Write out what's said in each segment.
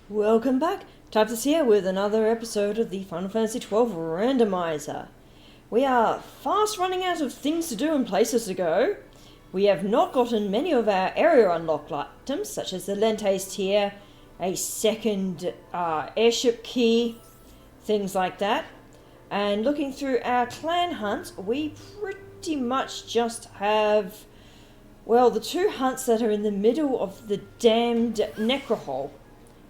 Welcome back. Typus here with another episode of the Final Fantasy XII Randomizer. We are fast running out of things to do and places to go. We have not gotten many of our area unlock items, such as the Lentes tier, a second airship key, things like that. And looking through our clan hunt, we pretty much just have, well, the two hunts that are in the middle of the damned Necrohole.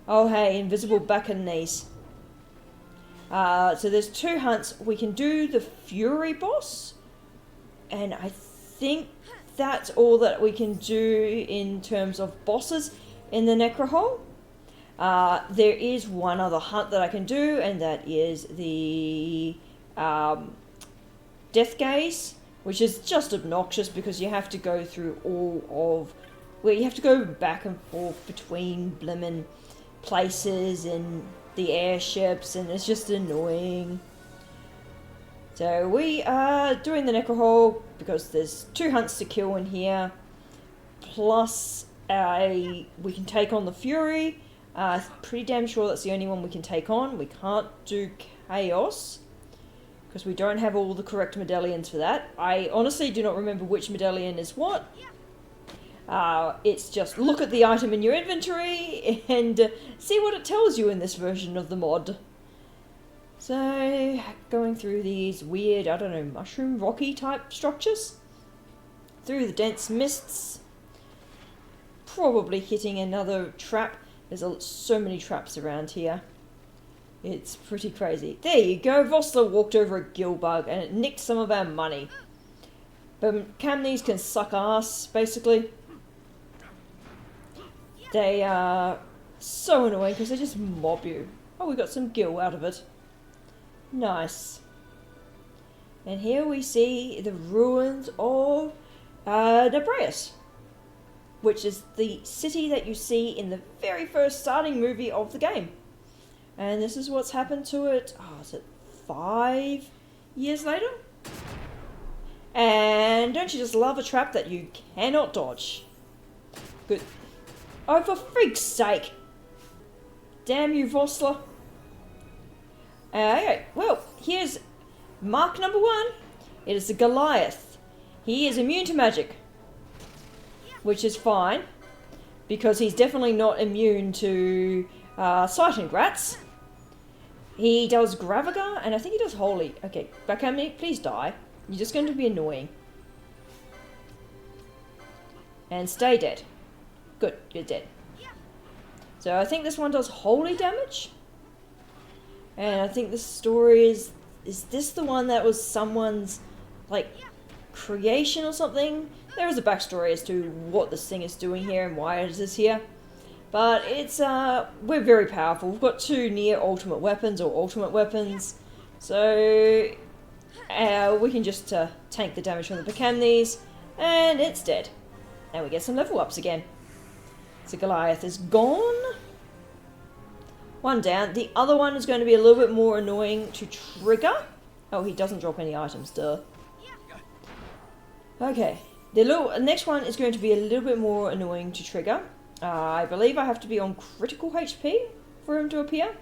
Oh hey, invisible back and knees. So there's two hunts. We can do the Fury boss, and I think that's all that we can do in terms of bosses in the Necrohole. There is one other hunt that I can do, and that is the Death Gaze, which is just obnoxious because you have to go through you have to go back and forth between blimmin' places and the airships, and it's just annoying. So we are doing the Necrohole because there's two hunts to kill in here, plus we can take on the Fury. Pretty damn sure that's the only one we can take on. We can't do Chaos because we don't have all the correct medallions for that. I honestly do not remember which medallion is what. It's just look at the item in your inventory and see what it tells you in this version of the mod. So, going through these weird, I don't know, mushroom rocky type structures. Through the dense mists. Probably hitting another trap. There's so many traps around here. It's pretty crazy. There you go, Vossler walked over a gill bug and it nicked some of our money. But Camneys can suck ass, basically. They are so annoying because they just mob you. Oh, we got some gil out of it. Nice. And here we see the ruins of Nebraeus, which is the city that you see in the very first starting movie of the game. And this is what's happened to it, is it 5 years later? And don't you just love a trap that you cannot dodge? Good. Oh, for freak's sake! Damn you, Vossler. Okay, well, here's mark number 1. It is the Goliath. He is immune to magic, which is fine, because he's definitely not immune to sight and grats. He does Gravagar, and I think he does Holy. Okay, Backhammy, please die. You're just going to be annoying. And stay dead. Good, you're dead. So I think this one does holy damage. And I think the story is this the one that was someone's, like, creation or something? There is a backstory as to what this thing is doing here and why it is here. But it's, we're very powerful. We've got 2 near ultimate weapons, or ultimate weapons. So, we can just tank the damage from the Bacamnes, and it's dead. And we get some level ups again. So Goliath is gone. One down. The other one is going to be a little bit more annoying to trigger. Oh, he doesn't drop any items, duh. Okay. The next one is going to be a little bit more annoying to trigger. I believe I have to be on critical HP for him to appear.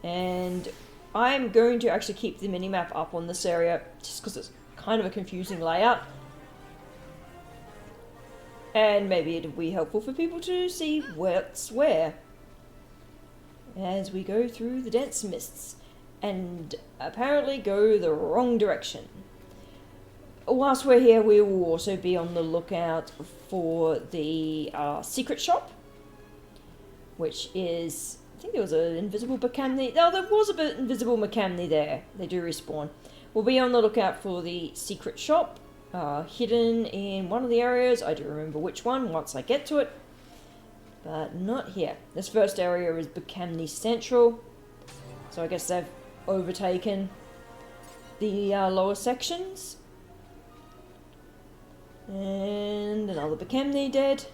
And I'm going to actually keep the minimap up on this area just because it's kind of a confusing layout. And maybe it'll be helpful for people to see what's where. As we go through the dense mists. And apparently go the wrong direction. Whilst we're here, we will also be on the lookout for the secret shop. Which is... I think there was an invisible Bacamni. Oh, there was a bit invisible Bacamni there. They do respawn. We'll be on the lookout for the secret shop. Hidden in one of the areas. I do remember which one once I get to it. But not here. This first area is Bacamni Central. So I guess they've overtaken the lower sections. And another Bacamni dead.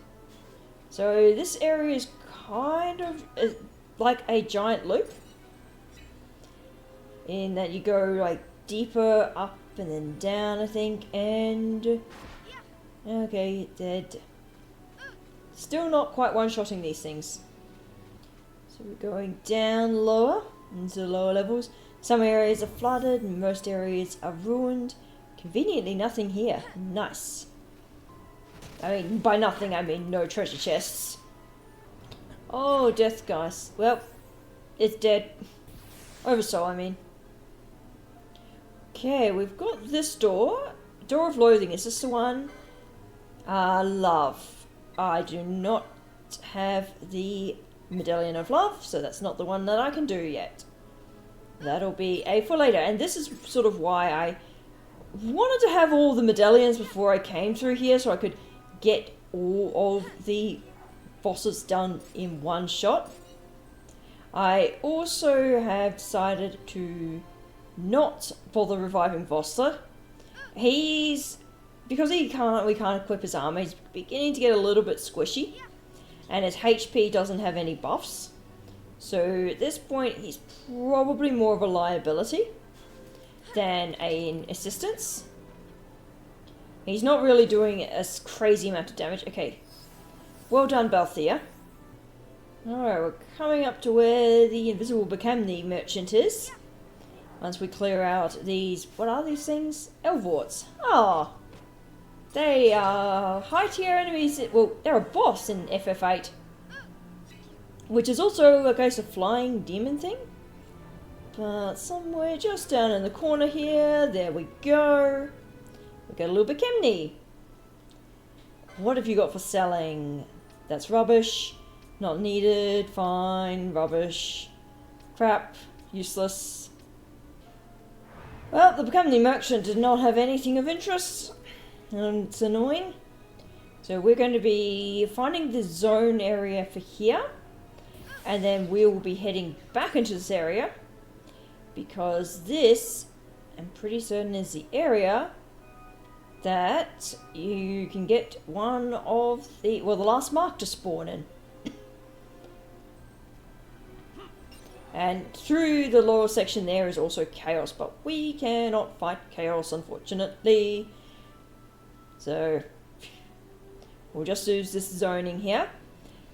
So this area is kind of like a giant loop. In that you go like deeper up and then down, I think, and... Okay, dead. Still not quite one-shotting these things. So we're going down lower, into the lower levels. Some areas are flooded and most areas are ruined. Conveniently nothing here. Nice. I mean, by nothing I mean no treasure chests. Oh, death, guys. Well, it's dead. Oversoul, I mean. Okay, we've got this door. Door of Loathing. Is this the one? Love. I do not have the Medallion of Love, so that's not the one that I can do yet. That'll be a for later. And this is sort of why I wanted to have all the medallions before I came through here, so I could get all of the bosses done in one shot. I also have decided to not bother reviving Voster. Because we can't equip his armor, he's beginning to get a little bit squishy. And his HP doesn't have any buffs. So at this point, he's probably more of a liability than an assistance. He's not really doing a crazy amount of damage. Okay. Well done, Balthea. Alright, we're coming up to where the Invisible Becamni merchant is. Once we clear out these... What are these things? Elvorts. Ah! They are high tier enemies. Well, they're a boss in FF8. Which is also, I guess, a flying demon thing. But somewhere just down in the corner here. There we go. We got a little Becamni. What have you got for selling? That's rubbish. Not needed. Fine. Rubbish. Crap. Useless. Well, the Becamni merchant did not have anything of interest. And it's annoying. So we're going to be finding the zone area for here. And then we will be heading back into this area. Because this, I'm pretty certain, is the area that you can get one of the... Well, the last mark to spawn in. And through the lower section there is also chaos. But we cannot fight chaos, unfortunately. So we'll just use this zoning here.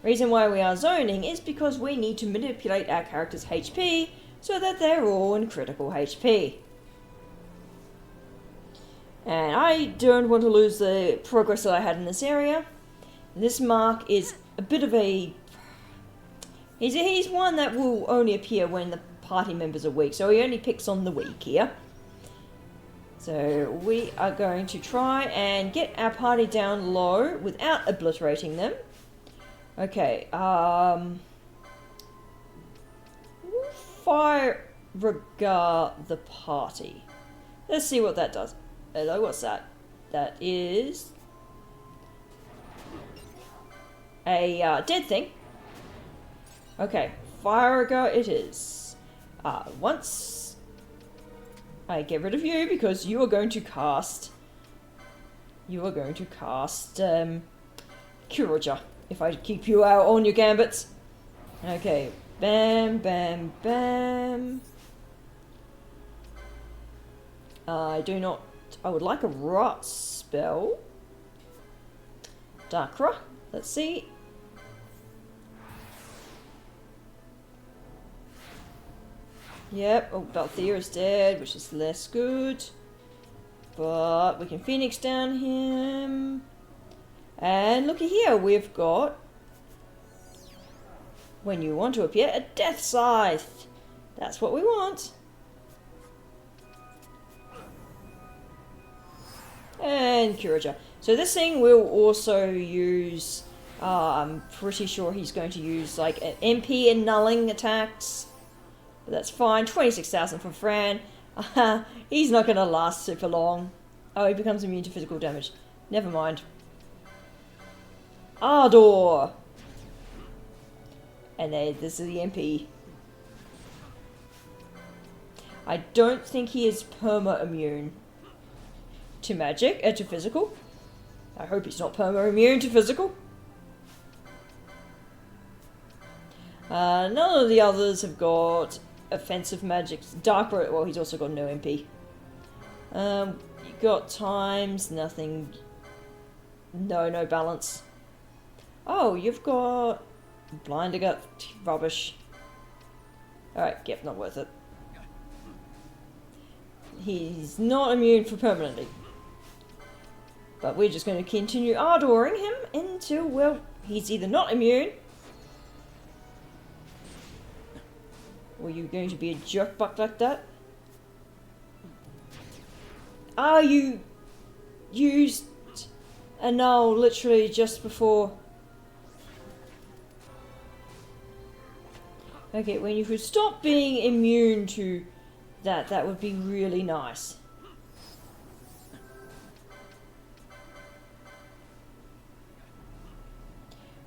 Reason why we are zoning is because we need to manipulate our character's HP so that they're all in critical HP. And I don't want to lose the progress that I had in this area. This mark is a bit of a... He's one that will only appear when the party members are weak, so he only picks on the weak here. So we are going to try and get our party down low without obliterating them. Okay, fire regard the party. Let's see what that does. Hello, what's that? That is a dead thing. Okay, fire regard it is. Once I get rid of you because you are going to cast Kuraja. If I keep you out on your gambits. Okay. Bam, bam, bam. I would like a rot spell. Darkra. Let's see. Yep. Oh, Balthea is dead, which is less good. But we can Phoenix down him. And looky here, we've got, when you want to appear, a Death Scythe. That's what we want. And Kuraja. So this thing will also use, I'm pretty sure he's going to use like an MP and nulling attacks. But that's fine. 26,000 for Fran. He's not going to last super long. Oh, he becomes immune to physical damage. Never mind. Ardor! And this is the MP. I don't think he is perma-immune to magic, to physical. I hope he's not perma-immune to physical. None of the others have got offensive magic. Darkra, well, he's also got no MP. You got times, nothing. No balance. Oh, you've got Blinder Gut, rubbish. Alright, yep, not worth it. He's not immune for permanently. But we're just going to continue ardoring him until, well, he's either not immune, or you're going to be a jerkbuck like that. Ah, you used a null literally just before. Okay, when you could stop being immune to that, that would be really nice.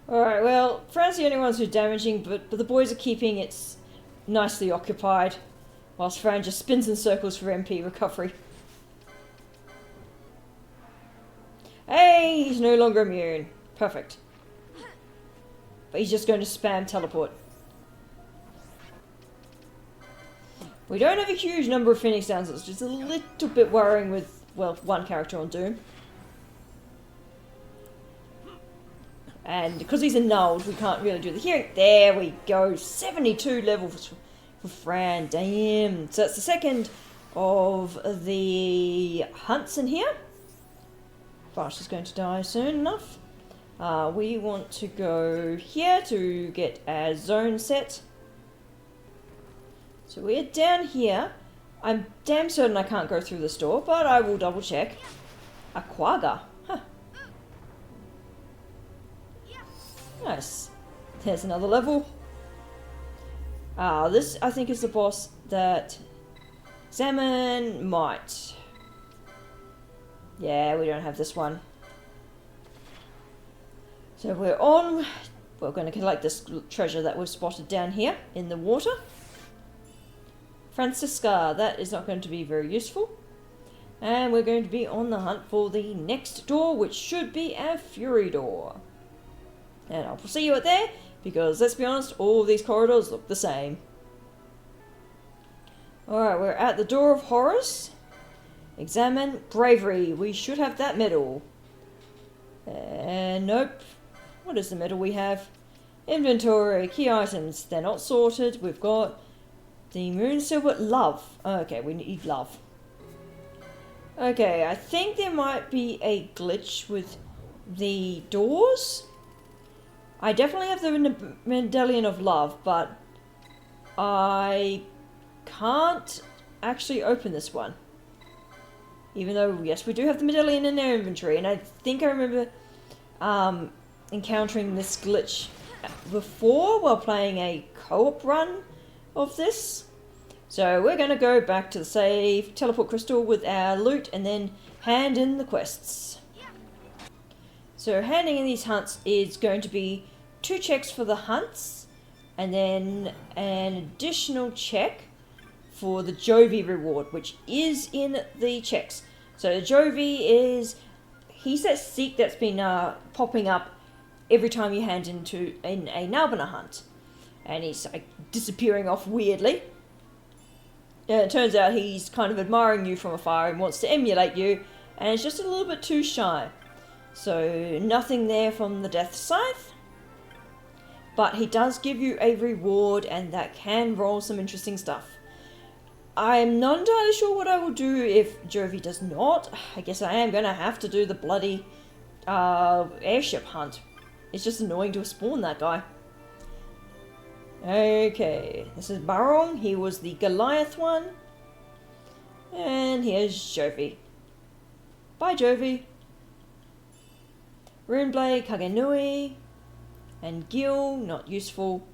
Alright, well, Fran's the only ones who are damaging, but the boys are keeping it nicely occupied, whilst Fran just spins in circles for MP recovery. Hey, he's no longer immune. Perfect. But he's just going to spam teleport. We don't have a huge number of Phoenix Downs, it's just a little bit worrying with, well, one character on Doom. And because he's annulled, we can't really do the healing. There we go, 72 levels for Fran, damn. So that's the second of the hunts in here. Flash is going to die soon enough. We want to go here to get our zone set. So we're down here. I'm damn certain I can't go through this door, but I will double check. A quagga. Huh. Nice. There's another level. This I think is the boss that Salmon might. Yeah, we don't have this one. So we're on. We're going to collect this treasure that we've spotted down here in the water. Francisca, that is not going to be very useful. And we're going to be on the hunt for the next door, which should be our Fury door. And I'll see you at there, because let's be honest, all of these corridors look the same. Alright, we're at the Door of Horrors. Examine Bravery. We should have that medal. Nope. What is the medal we have? Inventory, key items. They're not sorted. We've got the Moon Silver Love. Okay, we need love. Okay, I think there might be a glitch with the doors. I definitely have the Medallion of Love, but I can't actually open this one. Even though, yes, we do have the medallion in our inventory, and I think I remember encountering this glitch before while playing a co-op run of this. So we're going to go back to the save, teleport crystal with our loot, and then hand in the quests. So handing in these hunts is going to be 2 checks for the hunts, and then an additional check for the Jovy reward, which is in the checks. So Jovy is, he's that seek that's been popping up every time you hand into a Nalbina hunt. And he's like disappearing off weirdly. And it turns out he's kind of admiring you from afar and wants to emulate you, and is just a little bit too shy. So nothing there from the Death Scythe, but he does give you a reward, and that can roll some interesting stuff. I'm not entirely sure what I will do if Jovy does not. I guess I am going to have to do the bloody airship hunt. It's just annoying to spawn that guy. Okay, this is Barong. He was the Goliath one. And here's Jovy. Bye, Jovy. Runeblade, Kagenui, and Gil, not useful.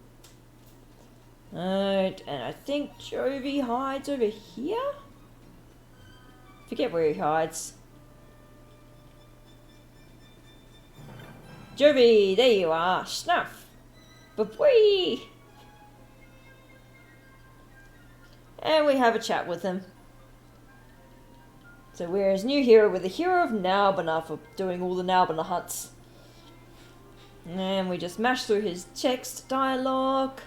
Alright, and I think Jovy hides over here? Forget where he hides. Jovy, there you are. Snuff. Ba-bwee! And we have a chat with him. So we're his new hero. We're the hero of Nalbina for doing all the Nalbina hunts. And we just mash through his text dialogue.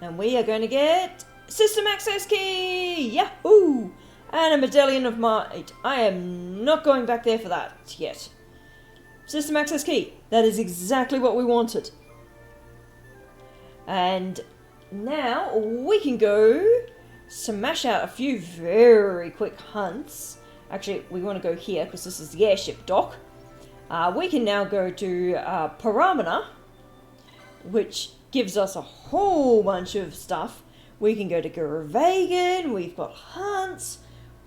And we are going to get System Access Key! Yahoo! And a Medallion of Might. I am not going back there for that yet. System Access Key. That is exactly what we wanted. And now we can go smash out a few very quick hunts. Actually, we want to go here because this is the airship dock. We can now go to Paramana, which gives us a whole bunch of stuff. We can go to Guravagan, we've got hunts,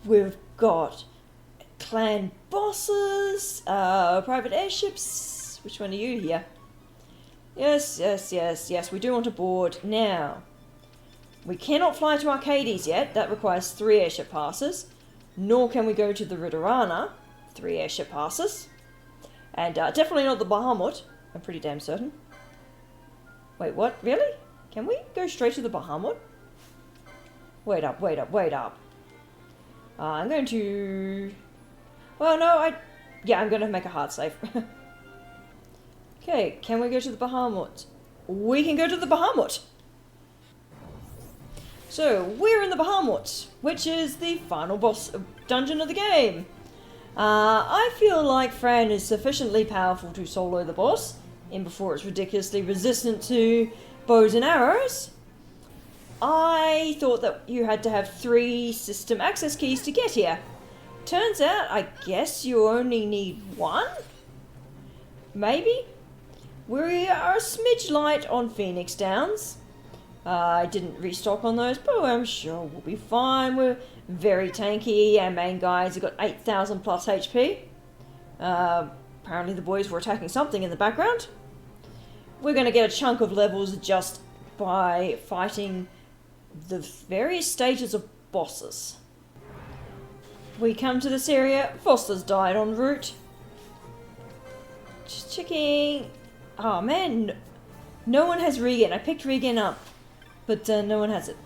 we've got clan bosses, private airships. Which one are you here? Yes, we do want a board. Now, we cannot fly to Arcades yet, that requires 3 airship passes. Nor can we go to the Ridorana, 3 airship passes. And definitely not the Bahamut, I'm pretty damn certain. Wait, what? Really? Can we go straight to the Bahamut? Wait up. I'm going to... Well, no, yeah, I'm going to make a hard save. Okay, can we go to the Bahamut? We can go to the Bahamut! So, we're in the Bahamut, which is the final boss dungeon of the game. I feel like Fran is sufficiently powerful to solo the boss, in before it's ridiculously resistant to bows and arrows. I thought that you had to have 3 system access keys to get here. Turns out, I guess you only need 1? Maybe? We are a smidge light on Phoenix Downs. I didn't restock on those, but I'm sure we'll be fine. We're very tanky. Our main guys have got 8,000 plus HP. Apparently the boys were attacking something in the background. We're going to get a chunk of levels just by fighting the various stages of bosses. We come to this area. Foster's died en route. Just checking. Oh man, no one has regen. I picked regen up, but no one has it.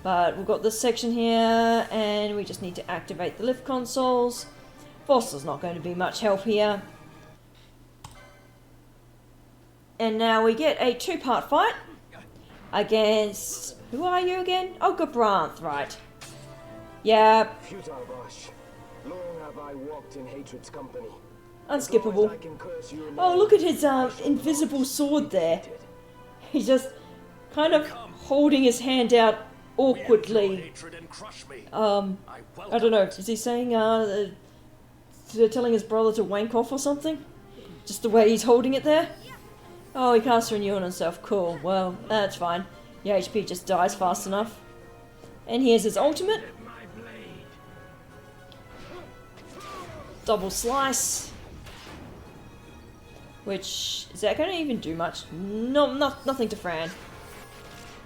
But we've got this section here, and we just need to activate the lift consoles. Foster's not going to be much help here. And now we get a 2-part fight against... Who are you again? Oh, Gabranth, right. Yeah. Futile Bosh. Long have I walked in hatred's company. Unskippable. Oh, look at his invisible sword there. He's just kind of holding his hand out awkwardly. I don't know, is he saying, telling his brother to wank off or something? Just the way he's holding it there? Oh, he casts renewal on himself, cool, well, that's fine. Your HP just dies fast enough. And here's his ultimate. Double slice. Which, is that going to even do much? No, nothing to Fran.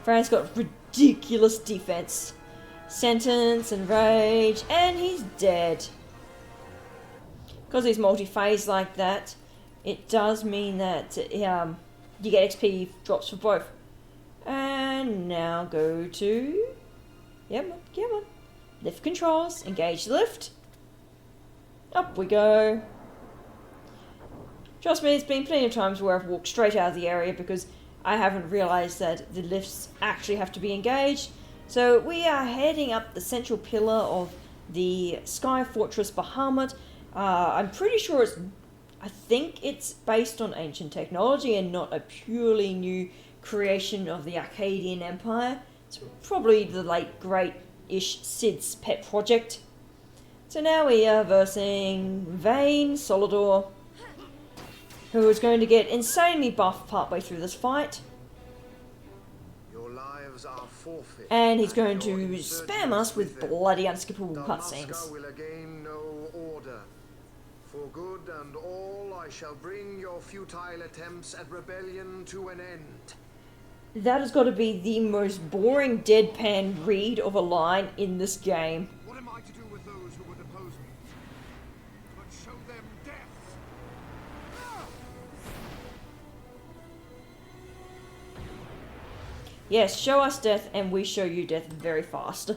Fran's got ridiculous defense. Sentence and rage, and he's dead. Because he's multi-phase like that, it does mean that you get XP drops for both. And now go to... Yep, come on. Lift controls, engage lift. Up we go. Trust me, there's been plenty of times where I've walked straight out of the area because I haven't realised that the lifts actually have to be engaged. So we are heading up the central pillar of the Sky Fortress Bahamut. I'm pretty sure I think it's based on ancient technology and not a purely new creation of the Akkadian Empire. It's probably the late great-ish Sid's pet project. So now we are versing Vayne Solidor, who is going to get insanely buffed partway through this fight. Your lives are forfeit, and he's going to spam us with bloody unskippable cutscenes. will again know order. For good and all, I shall bring your futile attempts at rebellion to an end. That has got to be the most boring deadpan read of a line in this game. What am I to do with those who would oppose me? But show them death. Yes, show us death and we show you death very fast.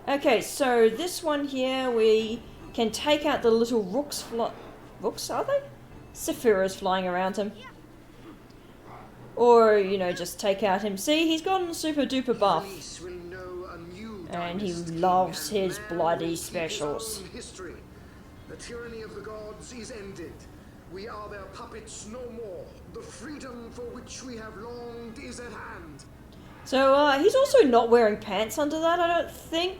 Okay, so this one here, we can take out the little rooks. Rooks, are they? Sephiroth's flying around him. Or, you know, just take out him. See, he's gotten super duper buff. And he loves his bloody specials. The tyranny of the gods is ended. We are their puppets no more. The freedom for which we have longed is at hand. So, he's also not wearing pants under that, I don't think.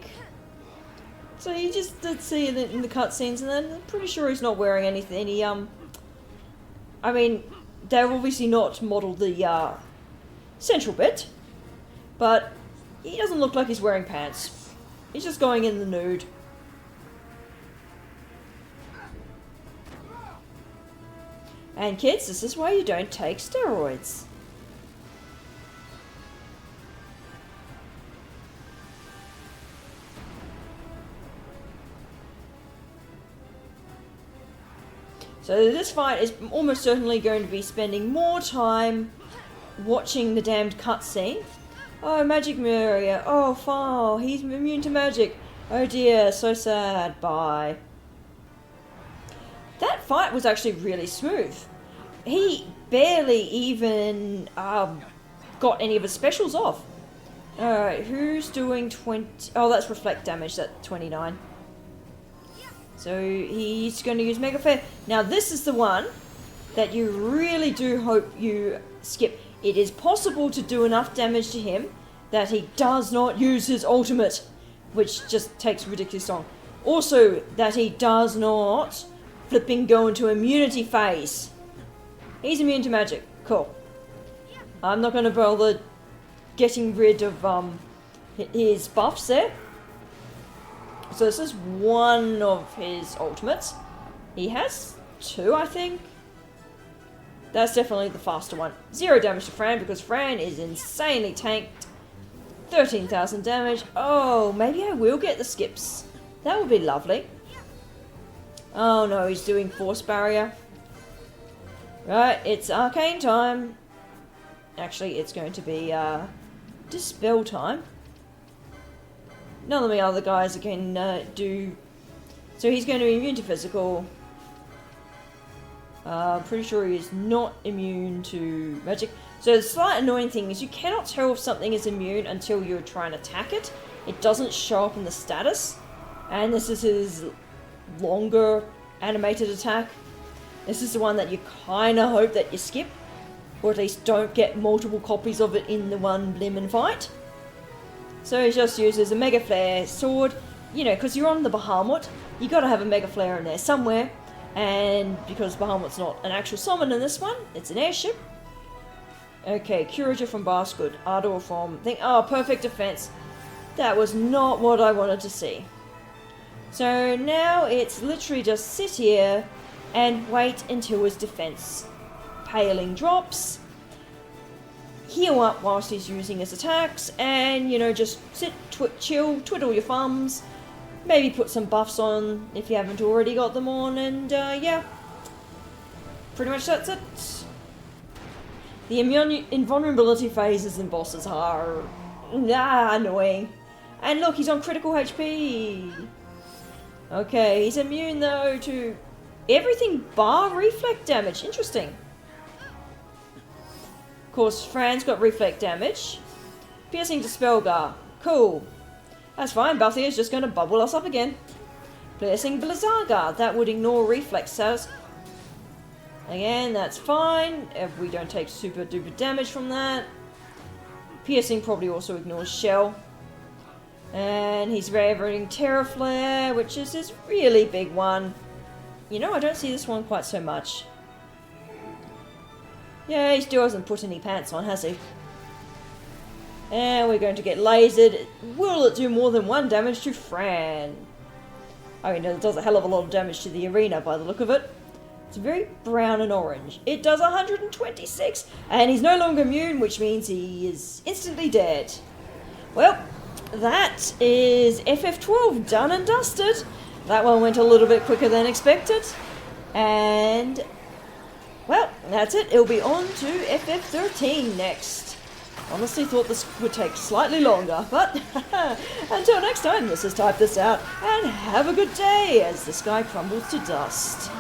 So you just did see it in the cutscenes, and then I'm pretty sure he's not wearing anything. He, I mean, they've obviously not modelled the, central bit, but he doesn't look like he's wearing pants. He's just going in the nude. And kids, this is why you don't take steroids. So this fight is almost certainly going to be spending more time watching the damned cutscene. Oh, magic Maria. Oh, foul. He's immune to magic. Oh dear, so sad. Bye. That fight was actually really smooth. He barely even got any of his specials off. Alright, who's doing 20... Oh, that's reflect damage, that's 29. So he's going to use Mega Flare. Now this is the one that you really do hope you skip. It is possible to do enough damage to him that he does not use his ultimate, which just takes ridiculous long. Also, that he does not flipping go into immunity phase. He's immune to magic. Cool. I'm not going to bother getting rid of his buffs there. So this is one of his ultimates. He has 2, I think. That's definitely the faster one. 0 damage to Fran because Fran is insanely tanked. 13,000 damage. Oh, maybe I will get the skips. That would be lovely. Oh no, he's doing Force Barrier. Right, it's Arcane time. Actually, it's going to be Dispel time. None of the other guys can do... So he's going to be immune to physical. Pretty sure he is not immune to magic. So the slight annoying thing is you cannot tell if something is immune until you're trying to attack it. It doesn't show up in the status. And this is his longer animated attack. This is the one that you kind of hope that you skip. Or at least don't get multiple copies of it in the one Blimmin' fight. So he just uses a Mega Flare sword. You know, because you're on the Bahamut, you got to have a Mega Flare in there somewhere. And because Bahamut's not an actual summon in this one, it's an airship. Okay, Curator from Barsgood, Ardor from... Oh, perfect defense. That was not what I wanted to see. So now it's literally just sit here and wait until his defense paling drops. Heal up whilst he's using his attacks, and, you know, just sit, chill, twiddle your thumbs, maybe put some buffs on if you haven't already got them on, and, yeah. Pretty much that's it. The invulnerability phases and bosses are... annoying. And look, he's on critical HP! Okay, he's immune, though, to everything bar reflect damage. Interesting. Of course, Fran's got reflect damage. Piercing Dispelgar. Cool. That's fine, Buffy is just going to bubble us up again. Piercing Blizzagar. That would ignore reflex status. Again, that's fine. If we don't take super duper damage from that. Piercing probably also ignores Shell. And he's favoring Terra Flare, which is his really big one. You know, I don't see this one quite so much. Yeah, he still hasn't put any pants on, has he? And we're going to get lasered. Will it do more than 1 damage to Fran? I mean, it does a hell of a lot of damage to the arena by the look of it. It's very brown and orange. It does 126, and he's no longer immune, which means he is instantly dead. Well, that is FF12 done and dusted. That one went a little bit quicker than expected. And, well, that's it. It'll be on to FF13 next. Honestly thought this would take slightly longer, but until next time, this is Type This Out, and have a good day as the sky crumbles to dust.